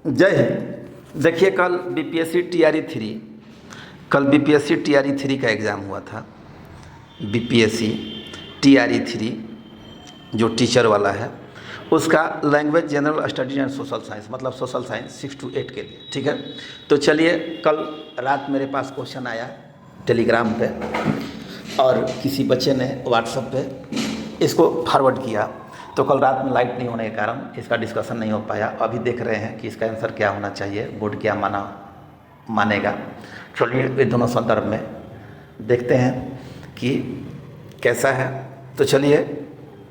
जय हिंद। देखिए कल बीपीएससी टीआरई 3 कल बीपीएससी टीआरई 3 का एग्ज़ाम हुआ था। बीपीएससी टीआरई 3 जो टीचर वाला है उसका language general studies and social science मतलब सोशल साइंस 6 to 8 के लिए, ठीक है। तो चलिए, कल रात मेरे पास क्वेश्चन आया टेलीग्राम पे और किसी बच्चे ने व्हाट्सएप पे इसको फॉरवर्ड किया। तो कल रात में लाइट नहीं होने के कारण इसका डिस्कशन नहीं हो पाया। अभी देख रहे हैं कि इसका आंसर क्या होना चाहिए, बोर्ड क्या मानेगा। चलिए ये दोनों संदर्भ में देखते हैं कि कैसा है। तो चलिए,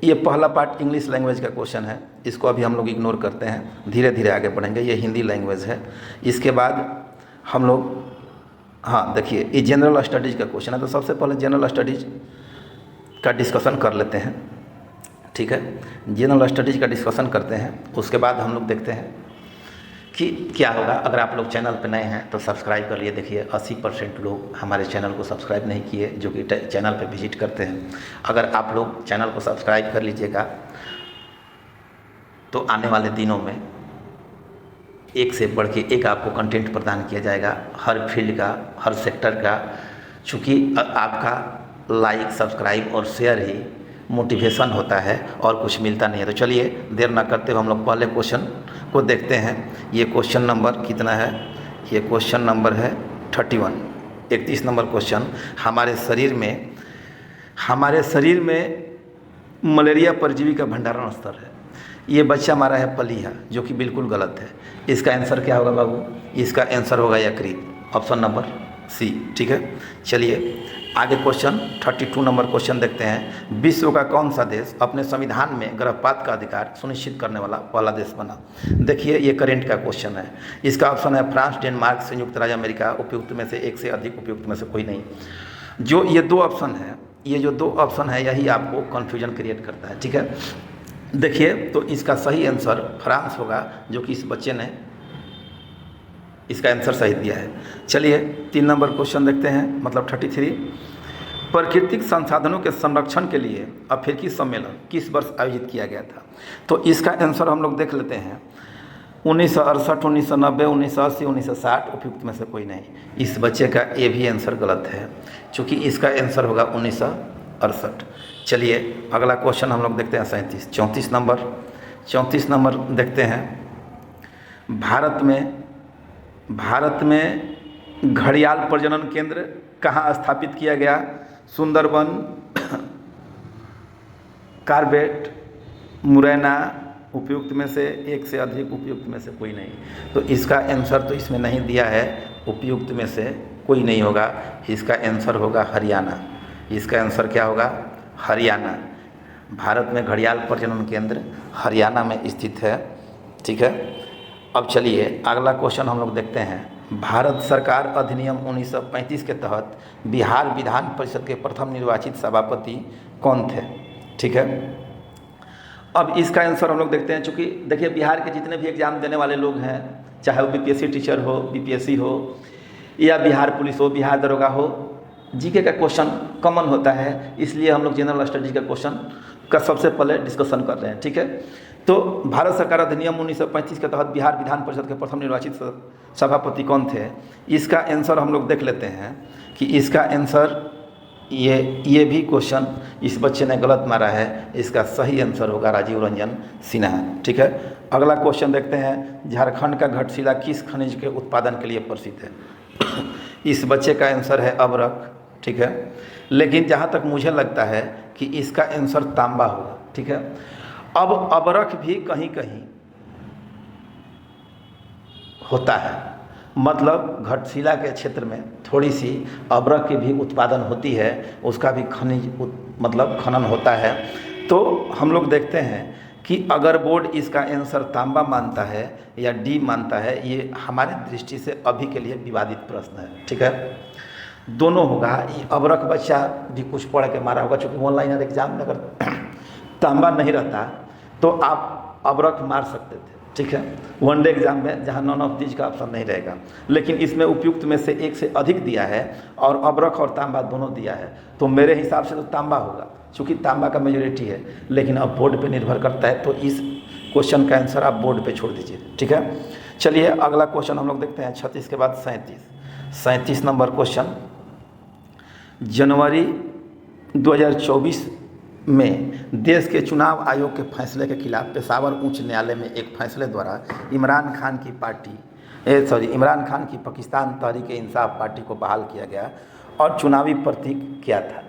ये पहला पार्ट इंग्लिश लैंग्वेज का क्वेश्चन है, इसको अभी हम लोग इग्नोर करते हैं, धीरे धीरे आगे बढ़ेंगे। ये हिंदी लैंग्वेज है। इसके बाद हम लोग देखिए ये जनरल स्टडीज़ का क्वेश्चन है। तो सबसे पहले जनरल स्टडीज़ का डिस्कशन कर लेते हैं, ठीक है। जनरल स्टडीज़ का डिस्कशन करते हैं, उसके बाद हम लोग देखते हैं कि क्या होगा। अगर आप लोग चैनल पर नए हैं तो सब्सक्राइब कर लिए। देखिए 80% लोग हमारे चैनल को सब्सक्राइब नहीं किए, जो कि चैनल पे विजिट करते हैं। अगर आप लोग चैनल को सब्सक्राइब कर लीजिएगा तो आने वाले दिनों में एक से बढ़ के एक आपको कंटेंट प्रदान किया जाएगा, हर फील्ड का, हर सेक्टर का। चूँकि आपका लाइक, सब्सक्राइब और शेयर ही मोटिवेशन होता है और कुछ मिलता नहीं है। तो चलिए देर ना करते हुए हम लोग पहले क्वेश्चन को देखते हैं। ये क्वेश्चन नंबर कितना है? ये क्वेश्चन नंबर है 31, 31 नंबर क्वेश्चन। हमारे शरीर में मलेरिया परजीवी का भंडारण स्तर है। ये बच्चा हमारा है पलीहा, जो कि बिल्कुल गलत है। इसका आंसर क्या होगा बाबू? इसका आंसर होगा यकृत, ऑप्शन नंबर सी, ठीक है। चलिए आगे क्वेश्चन 32 नंबर क्वेश्चन देखते हैं। विश्व का कौन सा देश अपने संविधान में गर्भपात का अधिकार सुनिश्चित करने वाला पहला देश बना? देखिए ये करेंट का क्वेश्चन है। इसका ऑप्शन है फ्रांस, डेनमार्क, संयुक्त राज्य अमेरिका। उपयुक्त में से एक से अधिक, उपयुक्त में से कोई नहीं। जो ये दो ऑप्शन है, ये जो दो ऑप्शन है यही आपको कन्फ्यूजन क्रिएट करता है, ठीक है। देखिए तो इसका सही आंसर फ्रांस होगा, जो कि इस बच्चे ने इसका आंसर सही दिया है। चलिए 3 नंबर क्वेश्चन देखते हैं, मतलब 33। प्राकृतिक संसाधनों के संरक्षण के लिए अफ्रीकी सम्मेलन किस वर्ष आयोजित किया गया था? तो इसका आंसर हम लोग देख लेते हैं। 1968, 1990, 1980, 1960। उपयुक्त में से कोई नहीं। इस बच्चे का ये भी आंसर गलत है, क्योंकि इसका आंसर होगा 1968। चलिए अगला क्वेश्चन हम लोग देखते हैं 34 नंबर देखते हैं। भारत में घड़ियाल प्रजनन केंद्र कहाँ स्थापित किया गया? सुंदरबन, कार्बेट, मुरैना। उपयुक्त में से एक से अधिक, उपयुक्त में से कोई नहीं। तो इसका आंसर तो इसमें नहीं दिया है, उपयुक्त में से कोई नहीं होगा। इसका आंसर होगा हरियाणा। इसका आंसर क्या होगा? हरियाणा। भारत में घड़ियाल प्रजनन केंद्र हरियाणा में स्थित है, ठीक है। अब चलिए अगला क्वेश्चन हम लोग देखते हैं। भारत सरकार अधिनियम 1935 के तहत बिहार विधान परिषद के प्रथम निर्वाचित सभापति कौन थे? ठीक है। अब इसका आंसर हम लोग देखते हैं। चूँकि देखिए बिहार के जितने भी एग्ज़ाम देने वाले लोग हैं, चाहे वो बीपीएससी टीचर हो, बीपीएससी हो, या बिहार पुलिस हो, बिहार दरोगा हो, जीके का क्वेश्चन कॉमन होता है। इसलिए हम लोग जनरल स्टडीज का क्वेश्चन का सबसे पहले डिस्कशन कर रहे हैं, ठीक है। तो भारत सरकार अधिनियम 1935 के तहत बिहार विधान परिषद के प्रथम निर्वाचित सभापति कौन थे? इसका आंसर हम लोग देख लेते हैं कि इसका आंसर ये भी क्वेश्चन इस बच्चे ने गलत मारा है। इसका सही आंसर होगा राजीव रंजन सिन्हा, ठीक है। अगला क्वेश्चन देखते हैं। झारखंड का घटशिला किस खनिज के उत्पादन के लिए प्रसिद्ध है? इस बच्चे का आंसर है अबरख, ठीक है। लेकिन जहाँ तक मुझे लगता है कि इसका आंसर तांबा होगा, ठीक है। अब अबरख भी कहीं कहीं होता है, मतलब घटशिला के क्षेत्र में थोड़ी सी अबरख की भी उत्पादन होती है, उसका भी खनन होता है। तो हम लोग देखते हैं कि अगर बोर्ड इसका आंसर तांबा मानता है या डी मानता है, ये हमारी दृष्टि से अभी के लिए विवादित प्रश्न है, ठीक है। दोनों होगा। ये अबरख बच्चा भी कुछ पढ़ के मारा होगा, चूँकि ऑनलाइन एग्जाम में अगर तांबा नहीं रहता तो आप अबरख मार सकते थे, ठीक है, वनडे एग्जाम में, जहां नॉन ऑफ दीज का ऑप्शन नहीं रहेगा। लेकिन इसमें उपयुक्त में से एक से अधिक दिया है और अबरख और तांबा दोनों दिया है। तो मेरे हिसाब से तो तांबा होगा, चूँकि तांबा का मेजोरिटी है। लेकिन अब बोर्ड पे निर्भर करता है, तो इस क्वेश्चन का आंसर आप बोर्ड पे छोड़ दीजिए, ठीक है। चलिए अगला क्वेश्चन हम लोग देखते हैं 36 के बाद 37 नंबर क्वेश्चन। जनवरी 2024 में देश के चुनाव आयोग के फैसले के खिलाफ पेशावर उच्च न्यायालय में एक फैसले द्वारा इमरान खान की पाकिस्तान तहरीक-ए-इंसाफ पार्टी को बहाल किया गया और चुनावी प्रतीक क्या था।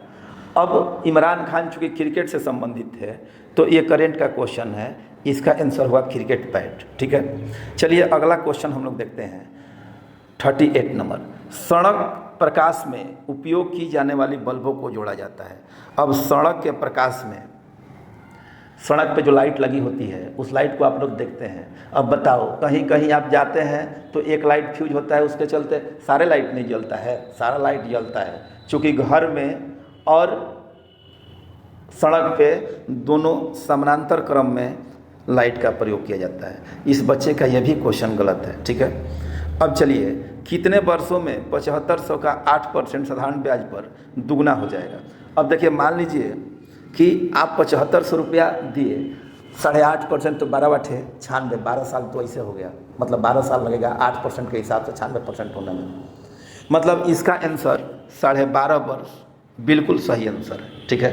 अब इमरान खान चूँकि क्रिकेट से संबंधित है तो ये करेंट का क्वेश्चन है, इसका आंसर हुआ क्रिकेट बैट। ठीक है, चलिए अगला क्वेश्चन हम लोग देखते हैं 38 नंबर। सड़क प्रकाश में उपयोग की जाने वाली बल्बों को जोड़ा जाता है। अब सड़क के प्रकाश में, सड़क पे जो लाइट लगी होती है उस लाइट को आप लोग देखते हैं। अब बताओ, कहीं कहीं आप जाते हैं तो एक लाइट फ्यूज होता है, उसके चलते सारे लाइट नहीं जलता है, सारा लाइट जलता है। चूँकि घर में और सड़क पे दोनों समानांतर क्रम में लाइट का प्रयोग किया जाता है। इस बच्चे का यह भी क्वेश्चन गलत है। ठीक है, अब चलिए, कितने वर्षों में 7500 का 8% साधारण ब्याज पर दुगना हो जाएगा। अब देखिए, मान लीजिए कि आप 7500 रुपया दिए, 8.5% तो 12/96, 12 साल तो ऐसे हो गया, मतलब 12 साल लगेगा 8% के हिसाब से 96% होने में। मतलब इसका आंसर 12.5 वर्ष बिल्कुल सही आंसर है। ठीक है,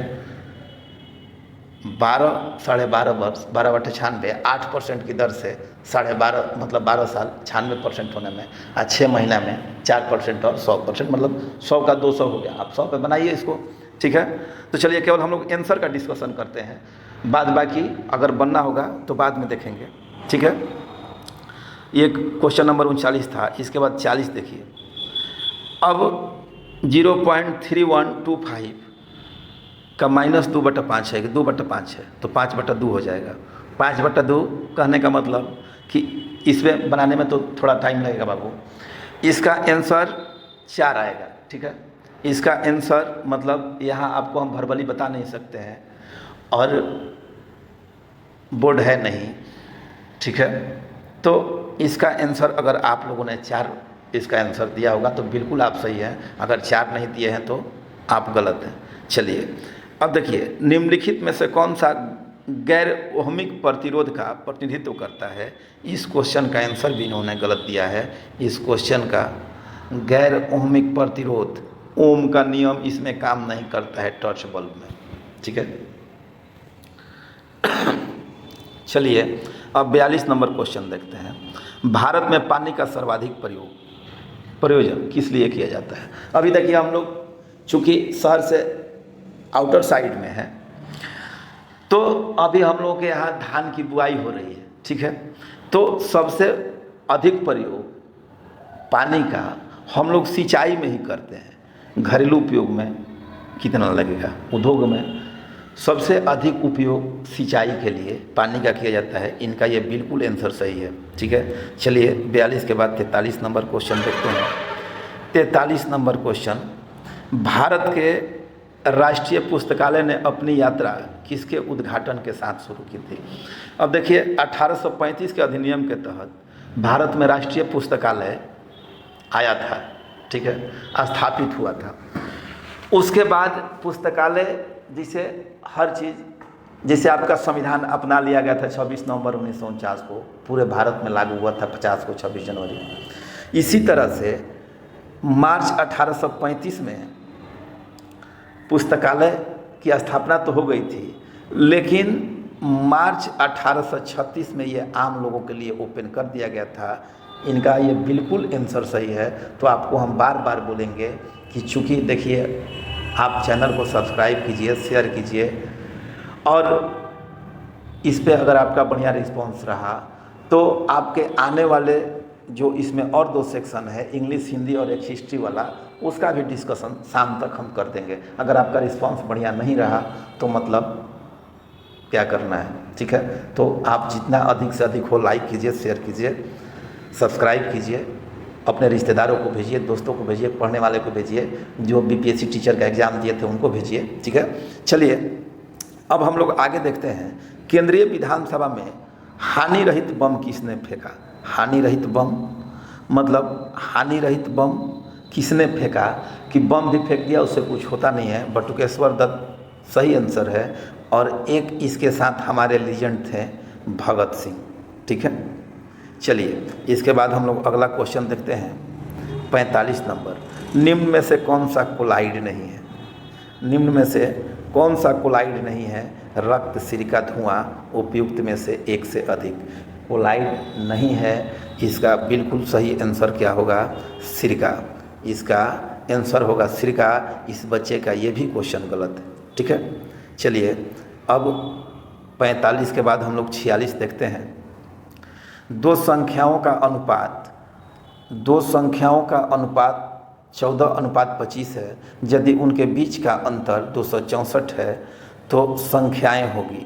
12.5 वर्ष, 12/96, 8% की दर से 12.5 मतलब 12 साल 96% होने में, 6 महीना में 4% और 100%, मतलब 100 का 200 हो गया। आप 100 पे बनाइए इसको। ठीक है, तो चलिए केवल हम लोग आंसर का डिस्कशन करते हैं, बाद बाकी अगर बनना होगा तो बाद में देखेंगे। ठीक है, ये क्वेश्चन नंबर 39 था। इसके बाद 40 देखिए। अब 0.3125 का -2/5 है कि 2/5 है, तो 5/2 हो जाएगा। 5/2 कहने का मतलब कि इसमें बनाने में तो थोड़ा टाइम लगेगा बाबू। इसका आंसर 4 आएगा। ठीक है, इसका आंसर मतलब यहाँ आपको हम भरबली बता नहीं सकते हैं और बोर्ड है नहीं। ठीक है, तो इसका आंसर अगर आप लोगों ने 4 इसका आंसर दिया होगा तो बिल्कुल आप सही हैं, अगर 4 नहीं दिए हैं तो आप गलत हैं। चलिए अब देखिए, निम्नलिखित में से कौन सा गैर ओहमिक प्रतिरोध का प्रतिनिधित्व करता है। इस क्वेश्चन का आंसर भी इन्होंने गलत दिया है। इस क्वेश्चन का गैर ओहमिक प्रतिरोध, ओम का नियम इसमें काम नहीं करता है टॉर्च बल्ब में। ठीक है, चलिए अब 42 नंबर क्वेश्चन देखते हैं। भारत में पानी का सर्वाधिक प्रयोजन किस लिए किया जाता है। अभी देखिए, हम लोग चूँकि शहर से आउटर साइड में है तो अभी हम लोगों के यहाँ धान की बुआई हो रही है। ठीक है, तो सबसे अधिक प्रयोग पानी का हम लोग सिंचाई में ही करते हैं। घरेलू उपयोग में कितना लगेगा, उद्योग में सबसे अधिक उपयोग सिंचाई के लिए पानी का किया जाता है। इनका ये बिल्कुल आंसर सही है। ठीक है, चलिए 42 के बाद 43 नंबर क्वेश्चन देखते हैं। 43 नंबर क्वेश्चन, भारत के राष्ट्रीय पुस्तकालय ने अपनी यात्रा किसके उद्घाटन के साथ शुरू की थी। अब देखिए, 1835 के अधिनियम के तहत भारत में राष्ट्रीय पुस्तकालय आया था। ठीक है, स्थापित हुआ था। उसके बाद पुस्तकालय जिसे हर चीज़, जिसे आपका संविधान अपना लिया गया था 26 नवंबर 1949 को, पूरे भारत में लागू हुआ था 50 को 26 जनवरी। इसी तरह से मार्च 1835 में पुस्तकालय की स्थापना तो हो गई थी, लेकिन मार्च 1836 में ये आम लोगों के लिए ओपन कर दिया गया था। इनका ये बिल्कुल आंसर सही है। तो आपको हम बार बार बोलेंगे कि चूँकि देखिए, आप चैनल को सब्सक्राइब कीजिए, शेयर कीजिए, और इस पे अगर आपका बढ़िया रिस्पांस रहा तो आपके आने वाले जो इसमें और 2 सेक्शन है, इंग्लिश, हिंदी और एक हिस्ट्री वाला, उसका भी डिस्कशन शाम तक हम कर देंगे। अगर आपका रिस्पांस बढ़िया नहीं रहा तो मतलब क्या करना है। ठीक है, तो आप जितना अधिक से अधिक हो लाइक कीजिए, शेयर कीजिए, सब्सक्राइब कीजिए, अपने रिश्तेदारों को भेजिए, दोस्तों को भेजिए, पढ़ने वाले को भेजिए, जो बीपीएससी टीचर का एग्ज़ाम दिए थे उनको भेजिए। ठीक है, चलिए अब हम लोग आगे देखते हैं। केंद्रीय विधानसभा में हानि रहित बम किसने फेंका। हानि रहित बम मतलब हानि रहित बम किसने फेंका, कि बम भी फेंक दिया उससे कुछ होता नहीं है। बटुकेश्वर दत्त सही आंसर है। और एक इसके साथ हमारे लीजेंड थे भगत सिंह। ठीक है, चलिए इसके बाद हम लोग अगला क्वेश्चन देखते हैं 45 नंबर। निम्न में से कौन सा कोलाइड नहीं है? निम्न में से कौन सा कोलाइड नहीं है? रक्त, सिरका, धुआं उपयुक्त में से एक से अधिक। कोलाइड नहीं है, इसका बिल्कुल सही आंसर क्या होगा? सिरका। इसका आंसर होगा सिरका। इस बच्चे का ये भी क्वेश्चन गलत है, ठीक है। चलिए अब 45 के बाद हम लोग 46 देखते हैं। दो संख्याओं का अनुपात 14:25 है। यदि उनके बीच का अंतर 264 है तो संख्याएं होगी।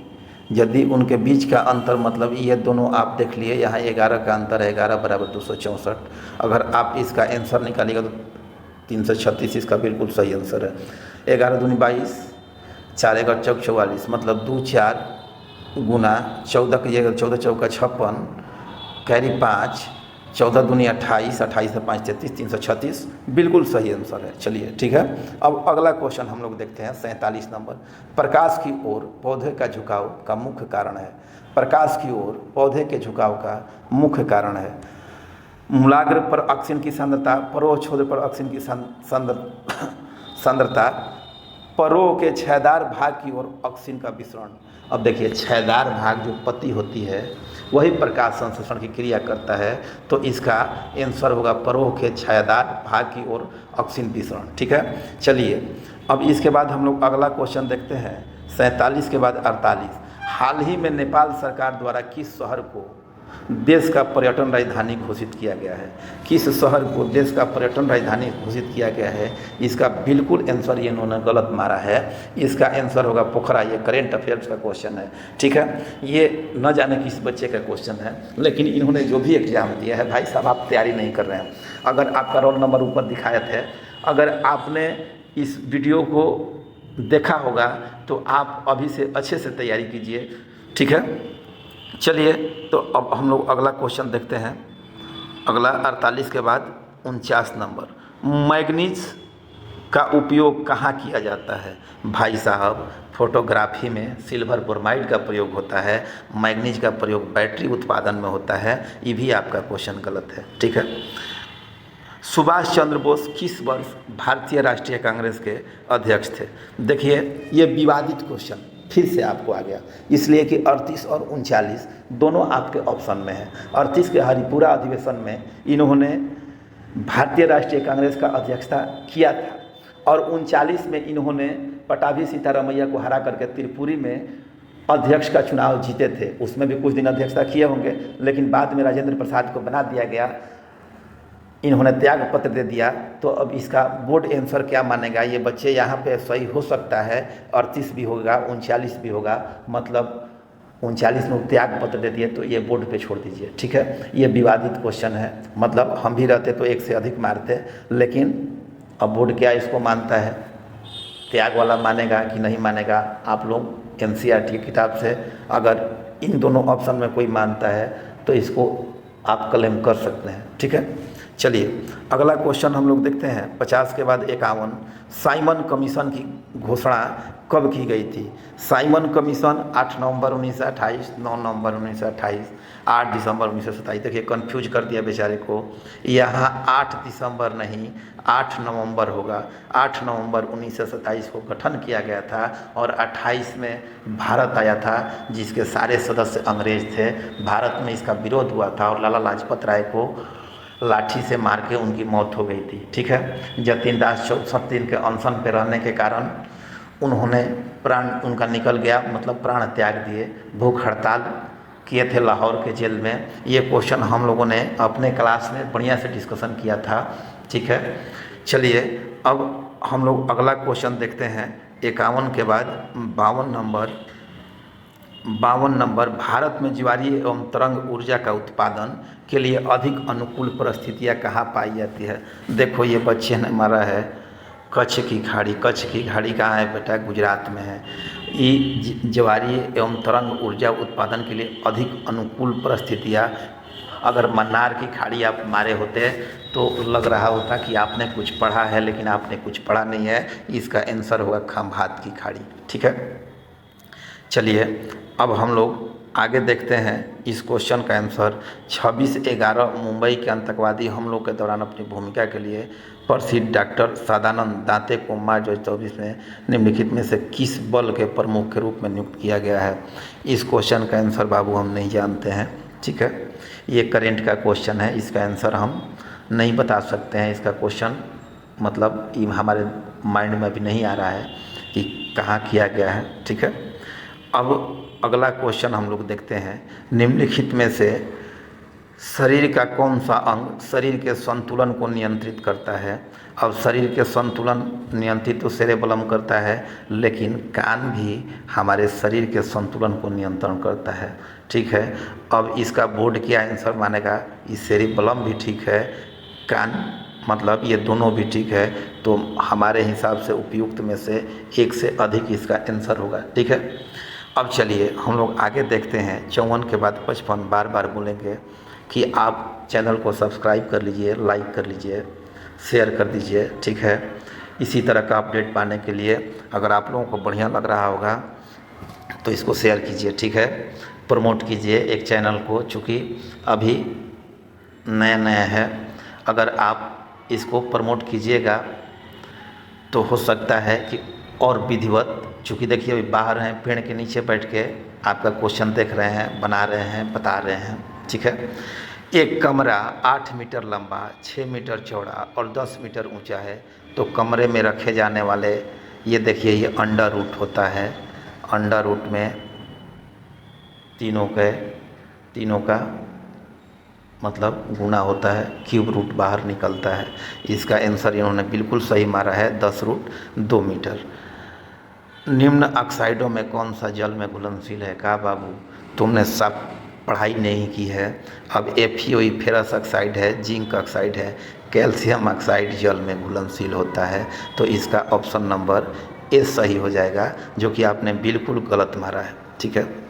यदि उनके बीच का अंतर मतलब ये दोनों आप देख लिए, यहाँ 11 का अंतर है, 11 बराबर 264। अगर आप इसका आंसर निकालिएगा तो 336 इसका बिल्कुल सही आंसर है। 11 दूनी 22, 4 1 चौक 44, मतलब 2 4 गुना 14 की जगह 14 चौका 56, कैरी 5, 14 दूनी 28, 28 से 5 33, 336 बिल्कुल सही आंसर है। चलिए ठीक है। अब अगला क्वेश्चन हम लोग देखते हैं 47 नंबर। प्रकाश की ओर पौधे का झुकाव का मुख्य कारण है। प्रकाश की ओर पौधे के झुकाव का मुख्य कारण है मूलाग्र पर ऑक्सीजन की सांद्रता, परोह छोर पर ऑक्सीजन की सांद्रता, परोह के छायादार भाग की ओर ऑक्सीजन का विसरण। अब देखिए छायादार भाग जो पत्ती होती है वही प्रकाश संश्लेषण की क्रिया करता है, तो इसका आंसर होगा परोह के छायादार भाग की ओर ऑक्सीजन विसरण, ठीक है। चलिए अब इसके बाद हम लोग अगला क्वेश्चन देखते हैं 47 के बाद 48। हाल ही में नेपाल सरकार द्वारा किस शहर को देश का पर्यटन राजधानी घोषित किया गया है? किस शहर को देश का पर्यटन राजधानी घोषित किया गया है? इसका बिल्कुल आंसर ये इन्होंने गलत मारा है। इसका आंसर होगा पोखरा। ये करेंट अफेयर्स का क्वेश्चन है, ठीक है। ये न जाने किस बच्चे का क्वेश्चन है, लेकिन इन्होंने जो भी एग्जाम दिया है भाई साहब आप तैयारी नहीं कर रहे हैं। अगर आपका रोल नंबर ऊपर दिखाए थे, अगर आपने इस वीडियो को देखा होगा तो आप अभी से अच्छे से तैयारी कीजिए, ठीक है। चलिए तो अब हम लोग अगला क्वेश्चन देखते हैं। अगला 48 के बाद 49 नंबर। मैग्नीज का उपयोग कहाँ किया जाता है? भाई साहब फोटोग्राफी में सिल्वर ब्रोमाइड का प्रयोग होता है। मैग्नीज का प्रयोग बैटरी उत्पादन में होता है। ये भी आपका क्वेश्चन गलत है, ठीक है। सुभाष चंद्र बोस किस वर्ष भारतीय राष्ट्रीय कांग्रेस के अध्यक्ष थे? देखिए ये विवादित क्वेश्चन फिर से आपको आ गया, इसलिए कि 38 और 39 दोनों आपके ऑप्शन में है। 38 के हरिपुरा अधिवेशन में इन्होंने भारतीय राष्ट्रीय कांग्रेस का अध्यक्षता किया था और 39 में इन्होंने पटाभी सीतारमैया को हरा करके त्रिपुरी में अध्यक्ष का चुनाव जीते थे। उसमें भी कुछ दिन अध्यक्षता किए होंगे, लेकिन बाद में राजेंद्र प्रसाद को बना दिया गया, इन्होंने त्याग पत्र दे दिया। तो अब इसका बोर्ड आंसर क्या मानेगा? ये बच्चे यहाँ पे सही हो सकता है, 38 भी होगा, 39 भी होगा, मतलब 39 में त्याग पत्र दे दिए, तो ये बोर्ड पे छोड़ दीजिए, ठीक है। ये विवादित क्वेश्चन है, मतलब हम भी रहते तो एक से अधिक मारते, लेकिन अब बोर्ड क्या इसको मानता है, त्याग वाला मानेगा कि नहीं मानेगा? आप लोग NCERT की किताब से अगर इन दोनों ऑप्शन में कोई मानता है तो इसको आप क्लेम कर सकते हैं, ठीक है। चलिए अगला क्वेश्चन हम लोग देखते हैं 50 के बाद 51। साइमन कमीशन की घोषणा कब की गई थी? साइमन कमीशन 8 नवंबर 1928, 9 नवंबर 1928, 8 दिसंबर 1927। देखिए कंफ्यूज कर दिया बेचारे को, यहाँ 8 दिसंबर नहीं 8 नवंबर होगा। 8 नवंबर 1927 को गठन किया गया था और 28 में भारत आया था, जिसके सारे सदस्य अंग्रेज थे। भारत में इसका विरोध हुआ था और लाला लाजपत राय को लाठी से मार के उनकी मौत हो गई थी, ठीक है। जतीन दास 64 दिन के अनशन पर रहने के कारण उन्होंने प्राण उनका निकल गया, मतलब प्राण त्याग दिए, भूख हड़ताल किए थे लाहौर के जेल में। ये क्वेश्चन हम लोगों ने अपने क्लास में बढ़िया से डिस्कशन किया था, ठीक है। चलिए अब हम लोग अगला क्वेश्चन देखते हैं 51 के बाद 52 नंबर। भारत में ज्वारीय एवं तरंग ऊर्जा का उत्पादन के लिए अधिक अनुकूल परिस्थितियाँ कहाँ पाई जाती है? देखो ये बच्चे ने मारा है कच्छ की खाड़ी। कच्छ की खाड़ी कहाँ है बेटा? गुजरात में है। ये ज्वारीय एवं तरंग ऊर्जा उत्पादन के लिए अधिक अनुकूल परिस्थितियाँ, अगर मन्नार की खाड़ी आप मारे होते तो लग रहा होता कि आपने कुछ पढ़ा है, लेकिन आपने कुछ पढ़ा नहीं है। इसका आंसर होगा खंभात की खाड़ी, ठीक है। चलिए अब हम लोग आगे देखते हैं इस क्वेश्चन का आंसर। 26/11 मुंबई के आतंकवादी हमलों के दौरान अपनी भूमिका के लिए प्रसिद्ध डॉक्टर सदानंद दाते को मार्च 2024 में निम्नलिखित में से किस बल के प्रमुख के रूप में नियुक्त किया गया है। इस क्वेश्चन का आंसर बाबू हम नहीं जानते हैं, ठीक है। ये करेंट का क्वेश्चन है, इसका आंसर हम नहीं बता सकते हैं। इसका क्वेश्चन मतलब ये हमारे माइंड में अभी नहीं आ रहा है कि कहाँ किया गया है, ठीक है। अब अगला क्वेश्चन हम लोग देखते हैं। निम्नलिखित में से शरीर का कौन सा अंग शरीर के संतुलन को नियंत्रित करता है। अब शरीर के संतुलन नियंत्रित तो सेरेबेलम करता है, लेकिन कान भी हमारे शरीर के संतुलन को नियंत्रण करता है, ठीक है। अब इसका बोर्ड क्या आंसर मानेगा, ये सेरेबेलम भी ठीक है, कान मतलब ये दोनों भी ठीक है, तो हमारे हिसाब से उपयुक्त में से एक से अधिक इसका आंसर होगा, ठीक है। अब चलिए हम लोग आगे देखते हैं। 54 के बाद 55 बार बार बोलेंगे कि आप चैनल को सब्सक्राइब कर लीजिए, लाइक कर लीजिए, शेयर कर दीजिए, ठीक है। इसी तरह का अपडेट पाने के लिए अगर आप लोगों को बढ़िया लग रहा होगा तो इसको शेयर कीजिए, ठीक है। प्रमोट कीजिए एक चैनल को, चूँकि अभी नया नया है। अगर आप इसको प्रमोट कीजिएगा तो हो सकता है कि और विधिवत, चूँकि देखिए अभी बाहर हैं, पेड़ के नीचे बैठ के आपका क्वेश्चन देख रहे हैं, बना रहे हैं, बता रहे हैं, ठीक है। एक कमरा 8 मीटर लंबा, 6 मीटर चौड़ा और 10 मीटर ऊंचा है, तो कमरे में रखे जाने वाले ये देखिए ये अंडर रूट होता है। अंडर रूट में तीनों का मतलब गुना होता है, क्यूब रूट बाहर निकलता है। इसका आंसर इन्होंने बिल्कुल सही मारा है, 10 रूट 2 मीटर। निम्न ऑक्साइडों में कौन सा जल में घुलनशील है। कहा बाबू तुमने सब पढ़ाई नहीं की है। अब FeO फेरस ऑक्साइड है, जिंक ऑक्साइड है, कैल्शियम ऑक्साइड जल में घुलनशील होता है, तो इसका ऑप्शन नंबर ए सही हो जाएगा, जो कि आपने बिल्कुल गलत मारा है, ठीक है।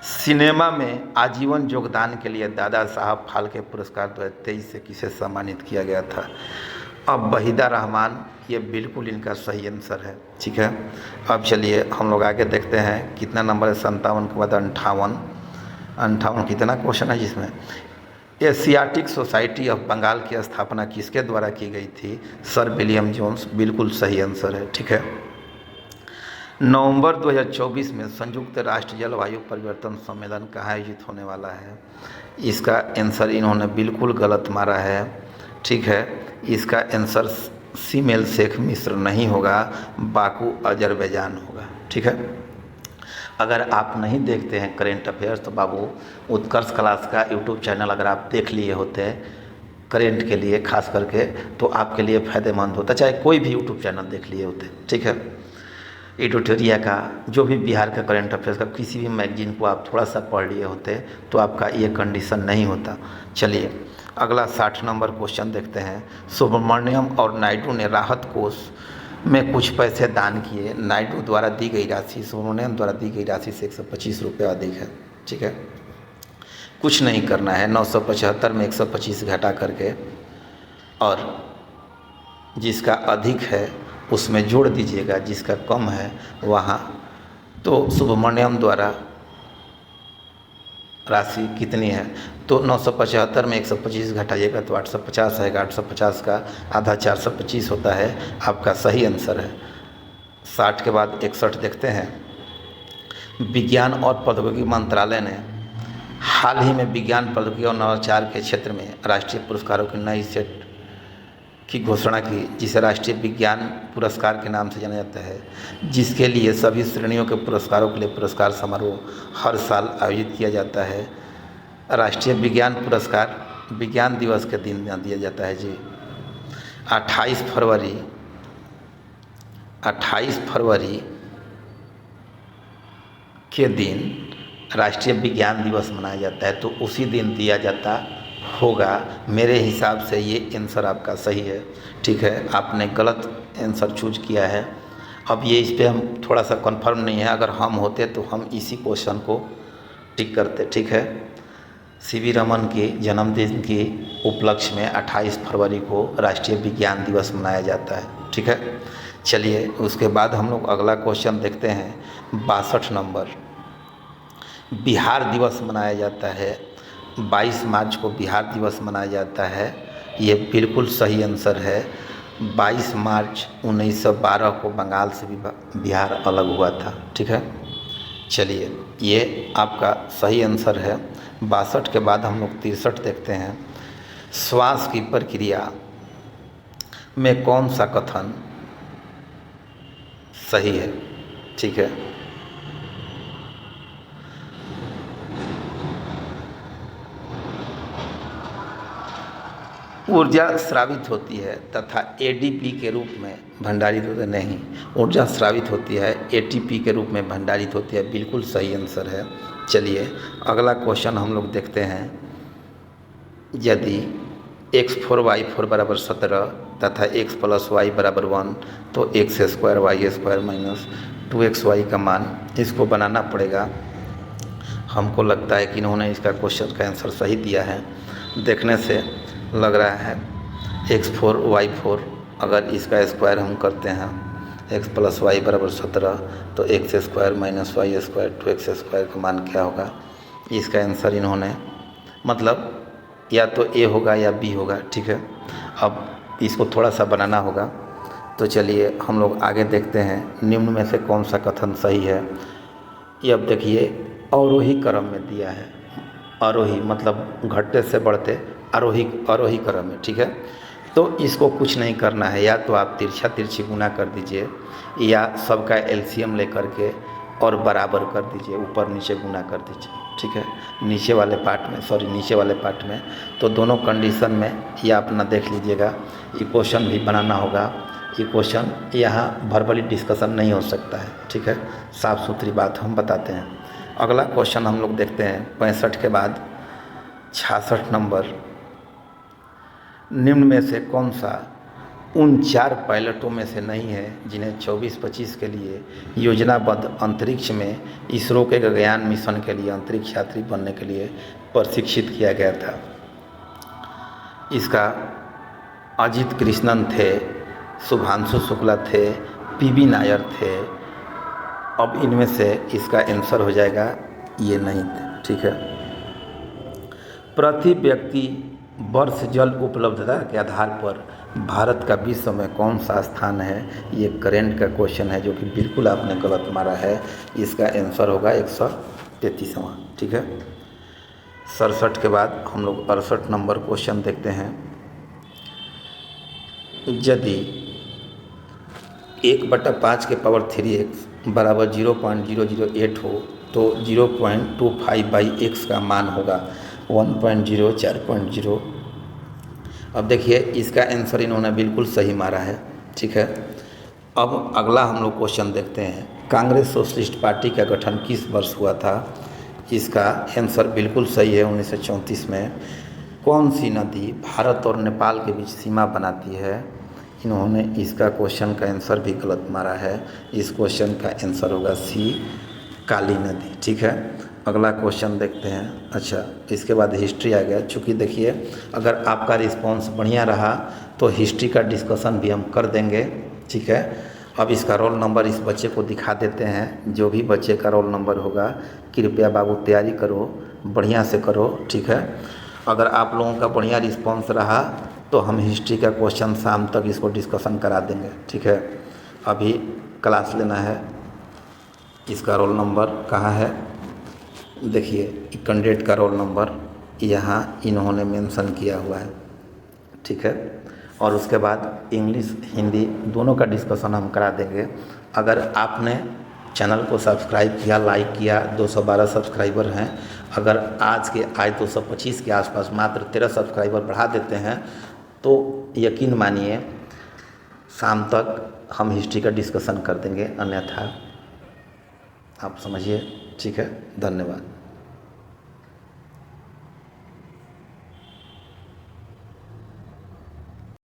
सिनेमा में आजीवन योगदान के लिए दादा साहब फाल्के पुरस्कार 2023 से किसे सम्मानित किया गया था। अब वहीदा रहमान, ये बिल्कुल इनका सही आंसर है, ठीक है। अब चलिए हम लोग आगे देखते हैं कितना नंबर है। 57 के बाद 58 कितना क्वेश्चन है जिसमें। एशियाटिक सोसाइटी ऑफ बंगाल की स्थापना किसके द्वारा की गई थी। सर विलियम जोन्स, बिल्कुल सही आंसर है, ठीक है। नवंबर 2024 में संयुक्त राष्ट्र जलवायु परिवर्तन सम्मेलन कहाँ आयोजित होने वाला है। इसका आंसर इन्होंने बिल्कुल गलत मारा है, ठीक है। इसका आंसर सीमेल शेख मिस्र नहीं होगा, बाकू अजरबैजान होगा, ठीक है। अगर आप नहीं देखते हैं करेंट अफेयर्स तो बाबू उत्कर्ष क्लास का यूट्यूब चैनल अगर आप देख लिए होते करेंट के लिए खास करके, तो आपके लिए फ़ायदेमंद होता, चाहे कोई भी यूट्यूब चैनल देख लिए होते, ठीक है। एडिटोरिया का जो भी बिहार का करेंट अफेयर्स का किसी भी मैगजीन को आप थोड़ा सा पढ़ लिए होते तो आपका ये कंडीशन नहीं होता। चलिए अगला 60 नंबर क्वेश्चन देखते हैं। सुब्रमण्यम और नायडू ने राहत कोष में कुछ पैसे दान किए। नायडू द्वारा दी गई राशि सुब्रमण्यम द्वारा दी गई राशि से 125 रुपये अधिक है, ठीक है। कुछ नहीं करना है, 975 में 125 घटा करके और जिसका अधिक है उसमें जोड़ दीजिएगा, जिसका कम है वहाँ तो सुब्रमण्यम द्वारा राशि कितनी है, तो 975 में 125 घटाइएगा तो 850 आएगा। 850 का आधा 425 होता है, आपका सही आंसर है। 60 के बाद 61 देखते हैं। विज्ञान और प्रौद्योगिकी मंत्रालय ने हाल ही में विज्ञान प्रौद्योगिकी और नवाचार के क्षेत्र में राष्ट्रीय पुरस्कारों की नई सेट की घोषणा की, जिसे राष्ट्रीय विज्ञान पुरस्कार के नाम से जाना जाता है, जिसके लिए सभी श्रेणियों के पुरस्कारों के लिए पुरस्कार समारोह हर साल आयोजित किया जाता है। राष्ट्रीय विज्ञान पुरस्कार विज्ञान दिवस के दिन दिया जाता है जी। 28 फरवरी के दिन राष्ट्रीय विज्ञान दिवस मनाया जाता है, तो उसी दिन दिया जाता होगा। मेरे हिसाब से ये आंसर आपका सही है, ठीक है। आपने गलत आंसर चूज किया है। अब ये इस पर हम थोड़ा सा कंफर्म नहीं है, अगर हम होते तो हम इसी क्वेश्चन को टिक करते, ठीक है। CV रमन के जन्मदिन के उपलक्ष्य में 28 फरवरी को राष्ट्रीय विज्ञान दिवस मनाया जाता है, ठीक है। चलिए उसके बाद हम लोग अगला क्वेश्चन देखते हैं। 62 नंबर। बिहार दिवस मनाया जाता है, 22 मार्च को बिहार दिवस मनाया जाता है। ये बिल्कुल सही आंसर है। 22 मार्च 1912 को बंगाल से भी बिहार अलग हुआ था। ठीक है, चलिए ये आपका सही आंसर है। 62 के बाद हम लोग 63 देखते हैं। श्वास की प्रक्रिया में कौन सा कथन सही है? ठीक है, ऊर्जा स्रावित होती है तथा एडीपी के रूप में भंडारित होती है। नहीं, ऊर्जा स्रावित होती है, एटीपी के रूप में भंडारित होती है। बिल्कुल सही आंसर है। चलिए अगला क्वेश्चन हम लोग देखते हैं। यदि x4y4 बराबर 17 तथा x + y बराबर 1 तो x² y² माइनस 2xy का मान, इसको बनाना पड़ेगा। हमको लगता है कि इन्होंने इसका क्वेश्चन का आंसर सही दिया है। देखने से लग रहा है x4 y4, अगर इसका स्क्वायर हम करते हैं x + y बराबर 17 तो x² माइनस y² 2x² का मान क्या होगा? इसका आंसर इन्होंने मतलब या तो ए होगा या बी होगा। ठीक है, अब इसको थोड़ा सा बनाना होगा। तो चलिए हम लोग आगे देखते हैं निम्न में से कौन सा कथन सही है। ये अब देखिए अवरोही क्रम में दिया है। आरोही मतलब घटते से बढ़ते, आरोही क्रम में। ठीक है, तो इसको कुछ नहीं करना है, या तो आप तिरछा तिरछी गुना कर दीजिए या सबका एलसीएम लेकर के और बराबर कर दीजिए, ऊपर नीचे गुना कर दीजिए। ठीक है, नीचे वाले पार्ट में तो दोनों कंडीशन में ये अपना देख लीजिएगा। इक्वेशन भी बनाना होगा। इक्वेशन यहाँ वर्बली डिस्कशन नहीं हो सकता है। ठीक है, साफ़ सुथरी बात हम बताते हैं। अगला क्वेश्चन हम लोग देखते हैं 65 के बाद 66 नंबर। निम्न में से कौन सा उन 4 पायलटों में से नहीं है जिन्हें 24-25 के लिए योजनाबद्ध अंतरिक्ष में इसरो के गगनयान मिशन के लिए अंतरिक्ष यात्री बनने के लिए प्रशिक्षित किया गया था? इसका अजित कृष्णन थे, शुभांशु शुक्ला थे, पीबी नायर थे। अब इनमें से इसका आंसर हो जाएगा ये नहीं थे। ठीक है, प्रति व्यक्ति वर्ष जल उपलब्धता के आधार पर भारत का विश्व में कौन सा स्थान है? ये करेंट का क्वेश्चन है जो कि बिल्कुल आपने गलत मारा है। इसका आंसर होगा 133वां। ठीक है, 67 के बाद हम लोग 68 नंबर क्वेश्चन देखते हैं। यदि 1/5 के पावर 3x बराबर 0.008 हो तो 0.25/x का मान होगा 1.0 4.0। अब देखिए इसका आंसर इन्होंने बिल्कुल सही मारा है। ठीक है, अब अगला हम लोग क्वेश्चन देखते हैं। कांग्रेस सोशलिस्ट पार्टी का गठन किस वर्ष हुआ था? इसका आंसर बिल्कुल सही है 1934 में। कौन सी नदी भारत और नेपाल के बीच सीमा बनाती है? इन्होंने इसका क्वेश्चन का आंसर भी गलत मारा है। इस क्वेश्चन का आंसर होगा सी, काली नदी। ठीक है, अगला क्वेश्चन देखते हैं। अच्छा, इसके बाद हिस्ट्री आ गया। चूँकि देखिए अगर आपका रिस्पांस बढ़िया रहा तो हिस्ट्री का डिस्कशन भी हम कर देंगे। ठीक है, अब इसका रोल नंबर इस बच्चे को दिखा देते हैं। जो भी बच्चे का रोल नंबर होगा कृपया बाबू तैयारी करो, बढ़िया से करो। ठीक है, अगर आप लोगों का बढ़िया रिस्पांस रहा तो हम हिस्ट्री का क्वेश्चन शाम तक इसको डिस्कशन करा देंगे। ठीक है, अभी क्लास लेना है। इसका रोल नंबर कहाँ है? देखिए कैंडिडेट का रोल नंबर यहाँ इन्होंने मेंशन किया हुआ है। ठीक है, और उसके बाद इंग्लिश हिंदी दोनों का डिस्कशन हम करा देंगे। अगर आपने चैनल को सब्सक्राइब किया, लाइक किया, 212 सब्सक्राइबर हैं, अगर आज 225 के आसपास मात्र 13 सब्सक्राइबर बढ़ा देते हैं तो यकीन मानिए शाम तक हम हिस्ट्री का डिस्कशन कर देंगे, अन्यथा आप समझिए। ठीक है, धन्यवाद।